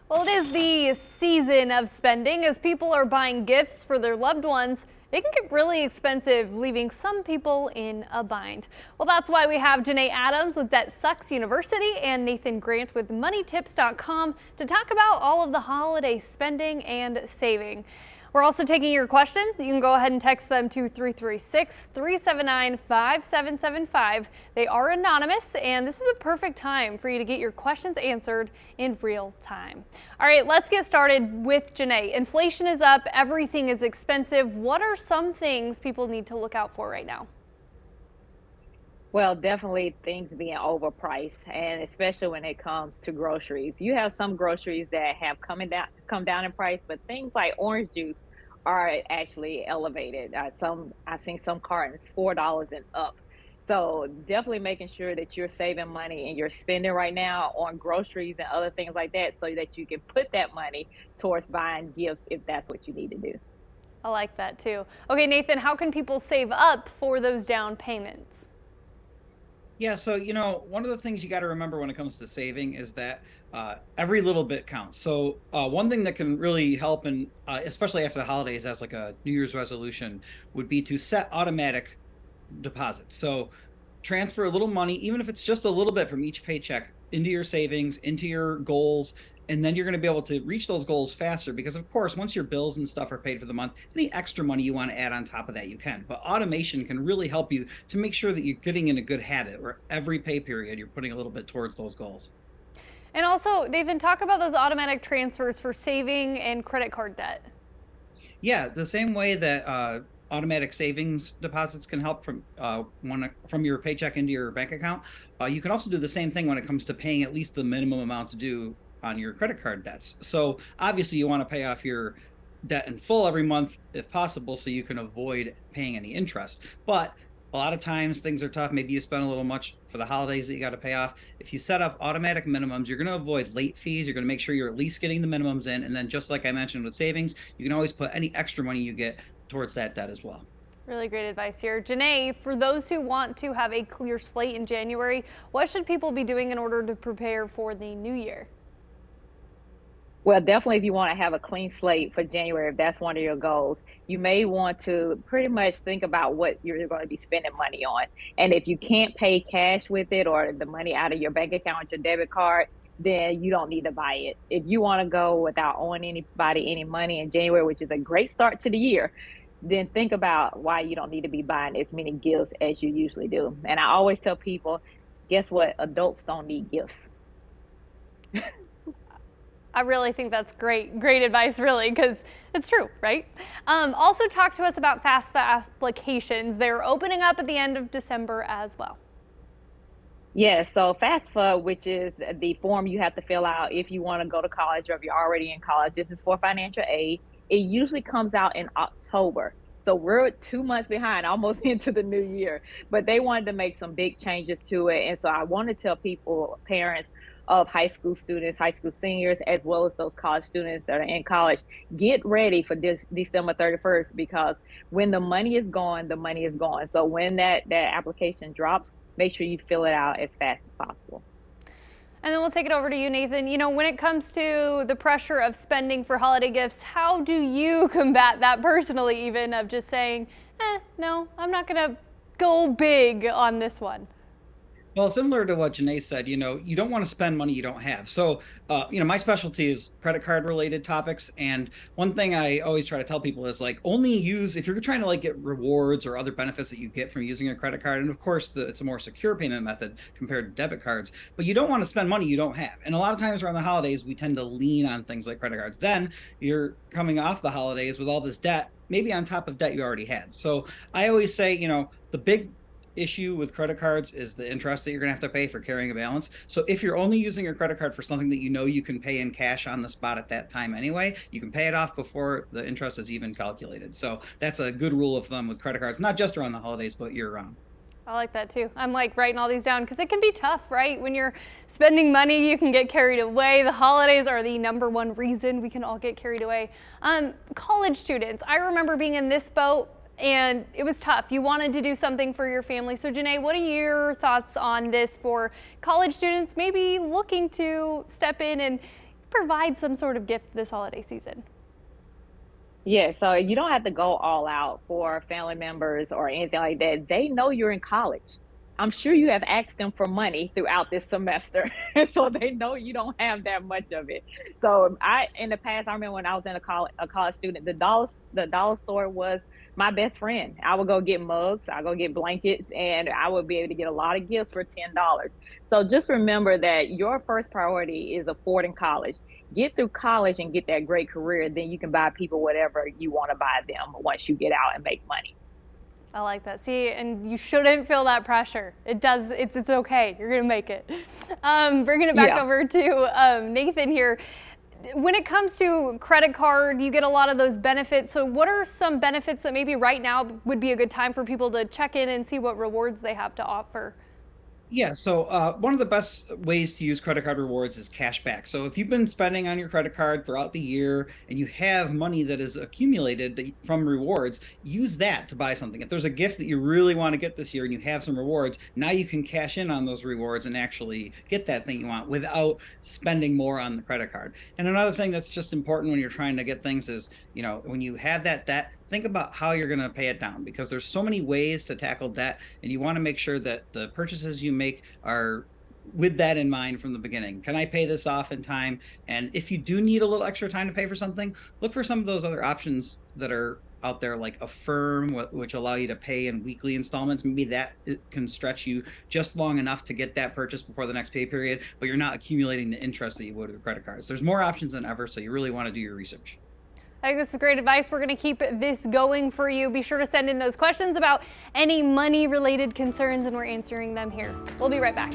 Well, it is the season of spending as people are buying gifts for their loved ones. It can get really expensive, leaving some people in a bind. Well, that's why we have Janae Adams with That Sucks University and Nathan Grant with MoneyTips.com to talk about all of the holiday spending and saving. We're also taking your questions. You can go ahead and text them to 336-379-5775. They are anonymous, and this is a perfect time for you to get your questions answered in real time. All right, let's get started with Janae. Inflation is up. Everything is expensive. What are some things people need to look out for right now? Well, definitely things being overpriced, and especially when it comes to groceries. You have some groceries that have come down in price, but things like orange juice are actually elevated. I've seen some cartons $4 and up. So definitely making sure that you're saving money and you're spending right now on groceries and other things like that, so that you can put that money towards buying gifts if that's what you need to do. I like that too. Okay, Nathan, how can people save up for those down payments? Yeah, so one of the things you got to remember when it comes to saving is that every little bit counts. So one thing that can really help, and especially after the holidays, as like a New Year's resolution, would be to set automatic deposits. So transfer a little money, even if it's just a little bit from each paycheck, into your savings, into your goals, and then you're going to be able to reach those goals faster because, of course, once your bills and stuff are paid for the month, any extra money you want to add on top of that, you can. But automation can really help you to make sure that you're getting in a good habit where every pay period you're putting a little bit towards those goals. And also, Nathan, talk about those automatic transfers for saving and credit card debt. Yeah, the same way that automatic savings deposits can help from your paycheck into your bank account. You can also do the same thing when it comes to paying at least the minimum amounts due on your credit card debts. So obviously you want to pay off your debt in full every month if possible, so you can avoid paying any interest. But a lot of times things are tough. Maybe you spend a little much for the holidays that you got to pay off. If you set up automatic minimums, you're going to avoid late fees. You're going to make sure you're at least getting the minimums in. And then just like I mentioned with savings, you can always put any extra money you get towards that debt as well. Really great advice here. Janae, for those who want to have a clear slate in January, what should people be doing in order to prepare for the new year? Well, definitely if you want to have a clean slate for January, if that's one of your goals, you may want to pretty much think about what you're going to be spending money on. And if you can't pay cash with it or the money out of your bank account, your debit card, then you don't need to buy it. If you want to go without owing anybody any money in January, which is a great start to the year, then think about why you don't need to be buying as many gifts as you usually do. And I always tell people, guess what? Adults don't need gifts. I really think that's great advice, really, because it's true, right? Also, talk to us about FAFSA applications. They're opening up at the end of December as well. Yes, so FAFSA, which is the form you have to fill out if you want to go to college or if you're already in college, this is for financial aid. It usually comes out in October. So we're 2 months behind, almost into the new year. But they wanted to make some big changes to it. And so I want to tell people, parents of high school students, high school seniors, as well as those college students that are in college, get ready for this December 31st, because when the money is gone, the money is gone. So when that application drops, make sure you fill it out as fast as possible. And then we'll take it over to you, Nathan. You know, when it comes to the pressure of spending for holiday gifts, how do you combat that personally, even of just saying, no, I'm not going to go big on this one? Well, similar to what Janae said, you don't want to spend money you don't have. So, my specialty is credit card related topics. And one thing I always try to tell people is like only use if you're trying to like get rewards or other benefits that you get from using a credit card. And of course, it's a more secure payment method compared to debit cards, but you don't want to spend money you don't have. And a lot of times around the holidays, we tend to lean on things like credit cards. Then you're coming off the holidays with all this debt, maybe on top of debt you already had. So I always say, the big issue with credit cards is the interest that you're going to have to pay for carrying a balance. So if you're only using your credit card for something that you can pay in cash on the spot at that time anyway, you can pay it off before the interest is even calculated. So that's a good rule of thumb with credit cards, not just around the holidays, but year round. I like that too. I'm like writing all these down because it can be tough, right? When you're spending money, you can get carried away. The holidays are the #1 reason we can all get carried away. College students, I remember being in this boat and it was tough. You wanted to do something for your family. So Janae, what are your thoughts on this for college students maybe looking to step in and provide some sort of gift this holiday season? Yeah, so you don't have to go all out for family members or anything like that. They know you're in college. I'm sure you have asked them for money throughout this semester, so they know you don't have that much of it. So in the past, I remember when I was in a college student, the dollar store was my best friend. I would go get mugs, I go get blankets, and I would be able to get a lot of gifts for $10. So just remember that your first priority is affording college. Get through college and get that great career, then you can buy people whatever you want to buy them once you get out and make money. I like that. See, and you shouldn't feel that pressure. It's okay. You're going to make it. Bringing it back over to Nathan here. When it comes to credit card, you get a lot of those benefits. So what are some benefits that maybe right now would be a good time for people to check in and see what rewards they have to offer? Yeah, so one of the best ways to use credit card rewards is cash back. So if you've been spending on your credit card throughout the year and you have money that is accumulated from rewards, use that to buy something. If there's a gift that you really want to get this year and you have some rewards, now you can cash in on those rewards and actually get that thing you want without spending more on the credit card. And another thing that's just important when you're trying to get things is, when you have that debt, think about how you're going to pay it down, because there's so many ways to tackle debt, and you want to make sure that the purchases you make are with that in mind from the beginning. Can I pay this off in time? And if you do need a little extra time to pay for something, look for some of those other options that are out there, like Affirm, which allow you to pay in weekly installments. Maybe that can stretch you just long enough to get that purchase before the next pay period, but you're not accumulating the interest that you would with credit cards. There's more options than ever, so you really want to do your research. I think this is great advice. We're going to keep this going for you. Be sure to send in those questions about any money-related concerns, and we're answering them here. We'll be right back.